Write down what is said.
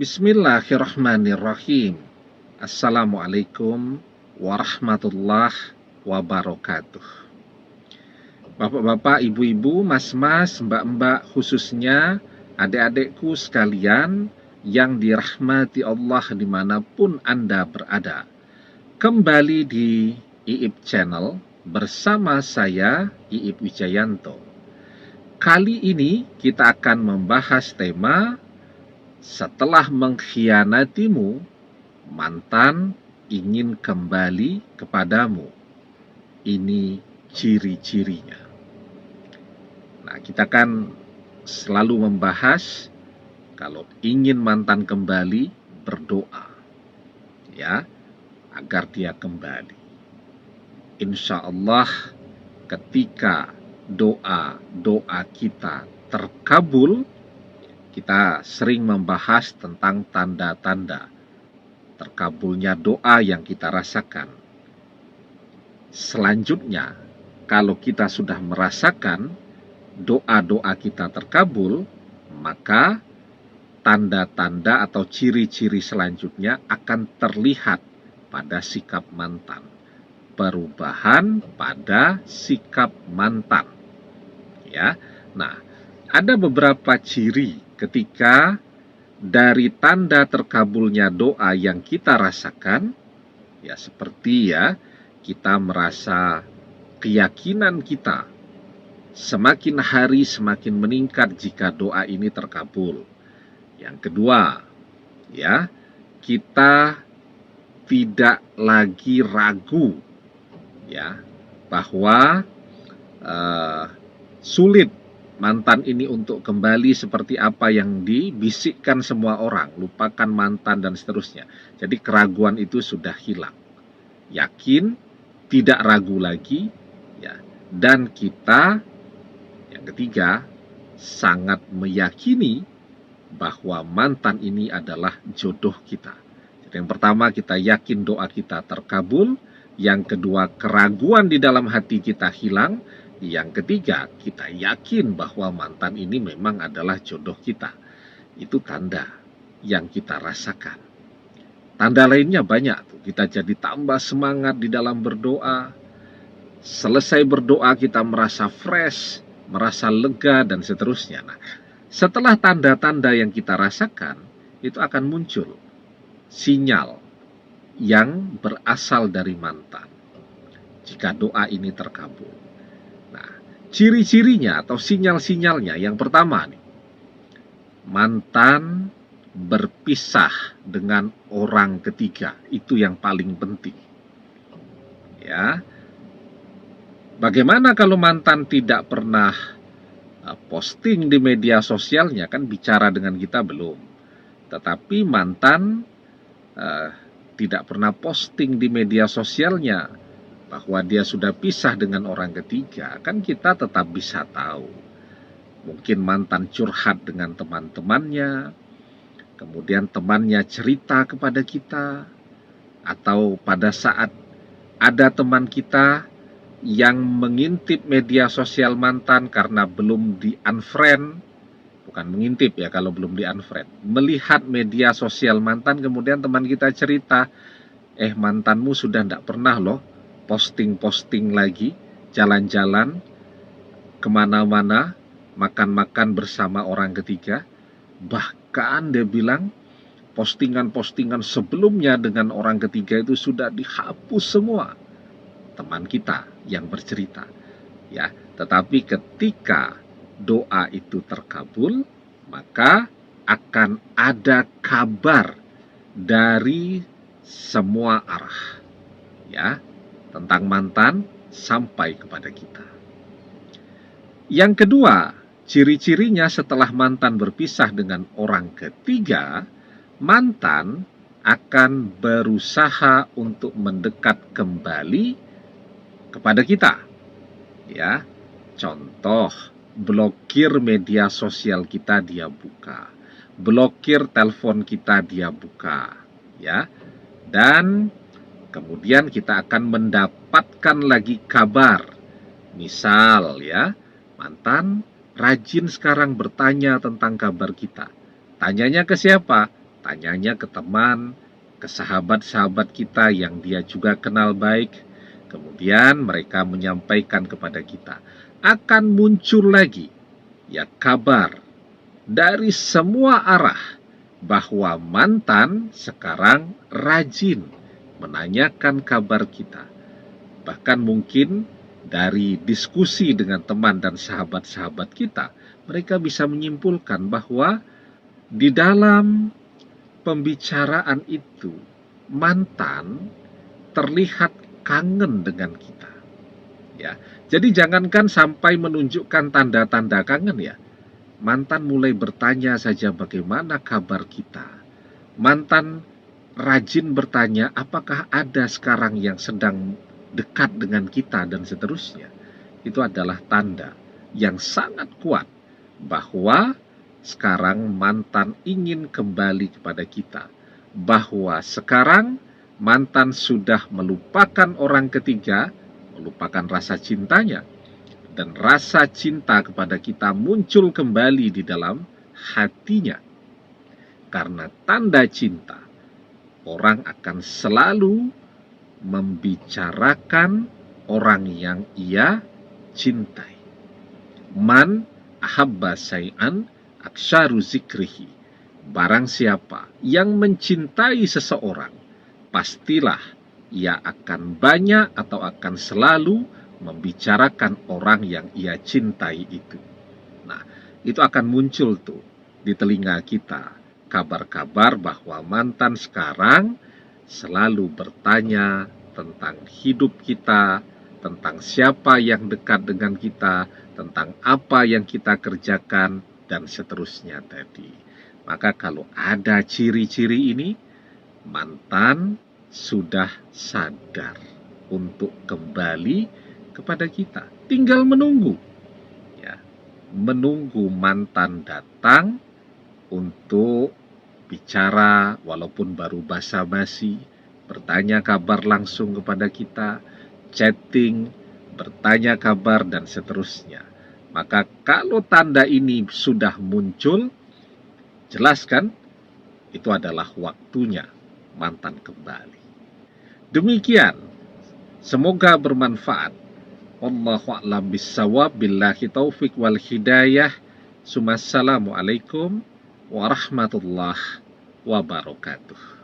Bismillahirrahmanirrahim. Assalamualaikum warahmatullahi wabarakatuh. Bapak-bapak, ibu-ibu, mas-mas, mbak-mbak, khususnya adik-adikku sekalian yang dirahmati Allah dimanapun Anda berada. Kembali di IIP Channel bersama saya, IIP Wijayanto. Kali ini kita akan membahas tema setelah mengkhianatimu, mantan ingin kembali kepadamu. Ini ciri-cirinya. Nah, kita kan selalu membahas kalau ingin mantan kembali, berdoa ya, agar dia kembali. Insya Allah ketika doa kita terkabul, kita sering membahas tentang tanda-tanda terkabulnya doa yang kita rasakan. Selanjutnya, kalau kita sudah merasakan doa-doa kita terkabul, maka tanda-tanda atau ciri-ciri selanjutnya akan terlihat pada sikap mantan. Perubahan pada sikap mantan. Ya. Nah, ada beberapa ciri ketika dari tanda terkabulnya doa yang kita rasakan, ya seperti ya, kita merasa keyakinan kita semakin hari semakin meningkat jika doa ini terkabul. Yang kedua, ya, kita tidak lagi ragu, ya, bahwa sulit mantan ini untuk kembali seperti apa yang dibisikkan semua orang, lupakan mantan dan seterusnya. Jadi keraguan itu sudah hilang. Yakin, tidak ragu lagi, ya. Dan kita yang ketiga sangat meyakini bahwa mantan ini adalah jodoh kita. Jadi yang pertama, kita yakin doa kita terkabul. Yang kedua, keraguan di dalam hati kita hilang. Yang ketiga, kita yakin bahwa mantan ini memang adalah jodoh kita. Itu tanda yang kita rasakan. Tanda lainnya banyak tuh. Kita jadi tambah semangat di dalam berdoa. Selesai berdoa kita merasa fresh, merasa lega dan seterusnya. Nah, setelah tanda-tanda yang kita rasakan, itu akan muncul sinyal yang berasal dari mantan. Jika doa ini terkabul. Nah, ciri-cirinya atau sinyal-sinyalnya yang pertama nih, mantan berpisah dengan orang ketiga. Itu yang paling penting. Ya. Bagaimana kalau mantan tidak pernah posting di media sosialnya, kan bicara dengan kita belum. Tetapi mantan tidak pernah posting di media sosialnya bahwa dia sudah pisah dengan orang ketiga, kan kita tetap bisa tahu. Mungkin mantan curhat dengan teman-temannya, kemudian temannya cerita kepada kita, atau pada saat ada teman kita yang mengintip media sosial mantan karena belum di-unfriend, bukan mengintip ya kalau belum di-unfriend, melihat media sosial mantan, kemudian teman kita cerita, mantanmu sudah tidak pernah loh posting-posting lagi, jalan-jalan, kemana-mana, makan-makan bersama orang ketiga. Bahkan dia bilang, postingan-postingan sebelumnya dengan orang ketiga itu sudah dihapus semua. Teman kita yang bercerita. Ya, tetapi ketika doa itu terkabul, maka akan ada kabar dari semua arah. Ya, tentang mantan sampai kepada kita. Yang kedua, ciri-cirinya setelah mantan berpisah dengan orang ketiga, mantan akan berusaha untuk mendekat kembali kepada kita. Ya, contoh, blokir media sosial kita dia buka, blokir telepon kita dia buka, ya. Dan kemudian kita akan mendapatkan lagi kabar. Misal ya, mantan rajin sekarang bertanya tentang kabar kita. Tanyanya ke siapa? tanyanya ke teman, ke sahabat-sahabat kita yang dia juga kenal baik, kemudian mereka menyampaikan kepada kita. Akan muncul lagi ya kabar dari semua arah bahwa mantan sekarang rajin menanyakan kabar kita. Bahkan mungkin dari diskusi dengan teman dan sahabat-sahabat kita, mereka bisa menyimpulkan bahwa di dalam pembicaraan itu mantan terlihat kangen dengan kita. Ya. Jadi jangankan sampai menunjukkan tanda-tanda kangen ya. Mantan mulai bertanya saja bagaimana kabar kita. Mantan rajin bertanya apakah ada sekarang yang sedang dekat dengan kita dan seterusnya. Itu adalah tanda yang sangat kuat bahwa sekarang mantan ingin kembali kepada kita. Bahwa sekarang mantan sudah melupakan orang ketiga, melupakan rasa cintanya, dan rasa cinta kepada kita muncul kembali di dalam hatinya. Karena tanda cinta, orang akan selalu membicarakan orang yang ia cintai. Man ahabba say'an aksharu zikrihi. Barang siapa yang mencintai seseorang, pastilah ia akan banyak atau akan selalu membicarakan orang yang ia cintai itu. Nah, itu akan muncul tuh di telinga kita kabar-kabar bahwa mantan sekarang selalu bertanya tentang hidup kita, tentang siapa yang dekat dengan kita, tentang apa yang kita kerjakan, dan seterusnya tadi. Maka kalau ada ciri-ciri ini, mantan sudah sadar untuk kembali kepada kita. Tinggal menunggu. Ya, menunggu mantan datang untuk bicara walaupun baru basa-basi, bertanya kabar langsung kepada kita, chatting, bertanya kabar dan seterusnya. Maka kalau tanda ini sudah muncul, jelaskan itu adalah waktunya mantan kembali. Demikian, semoga bermanfaat. Wallahu a'lam bissawab, billahi taufik wal hidayah. Assalamualaikum warahmatullahi wabarakatuh.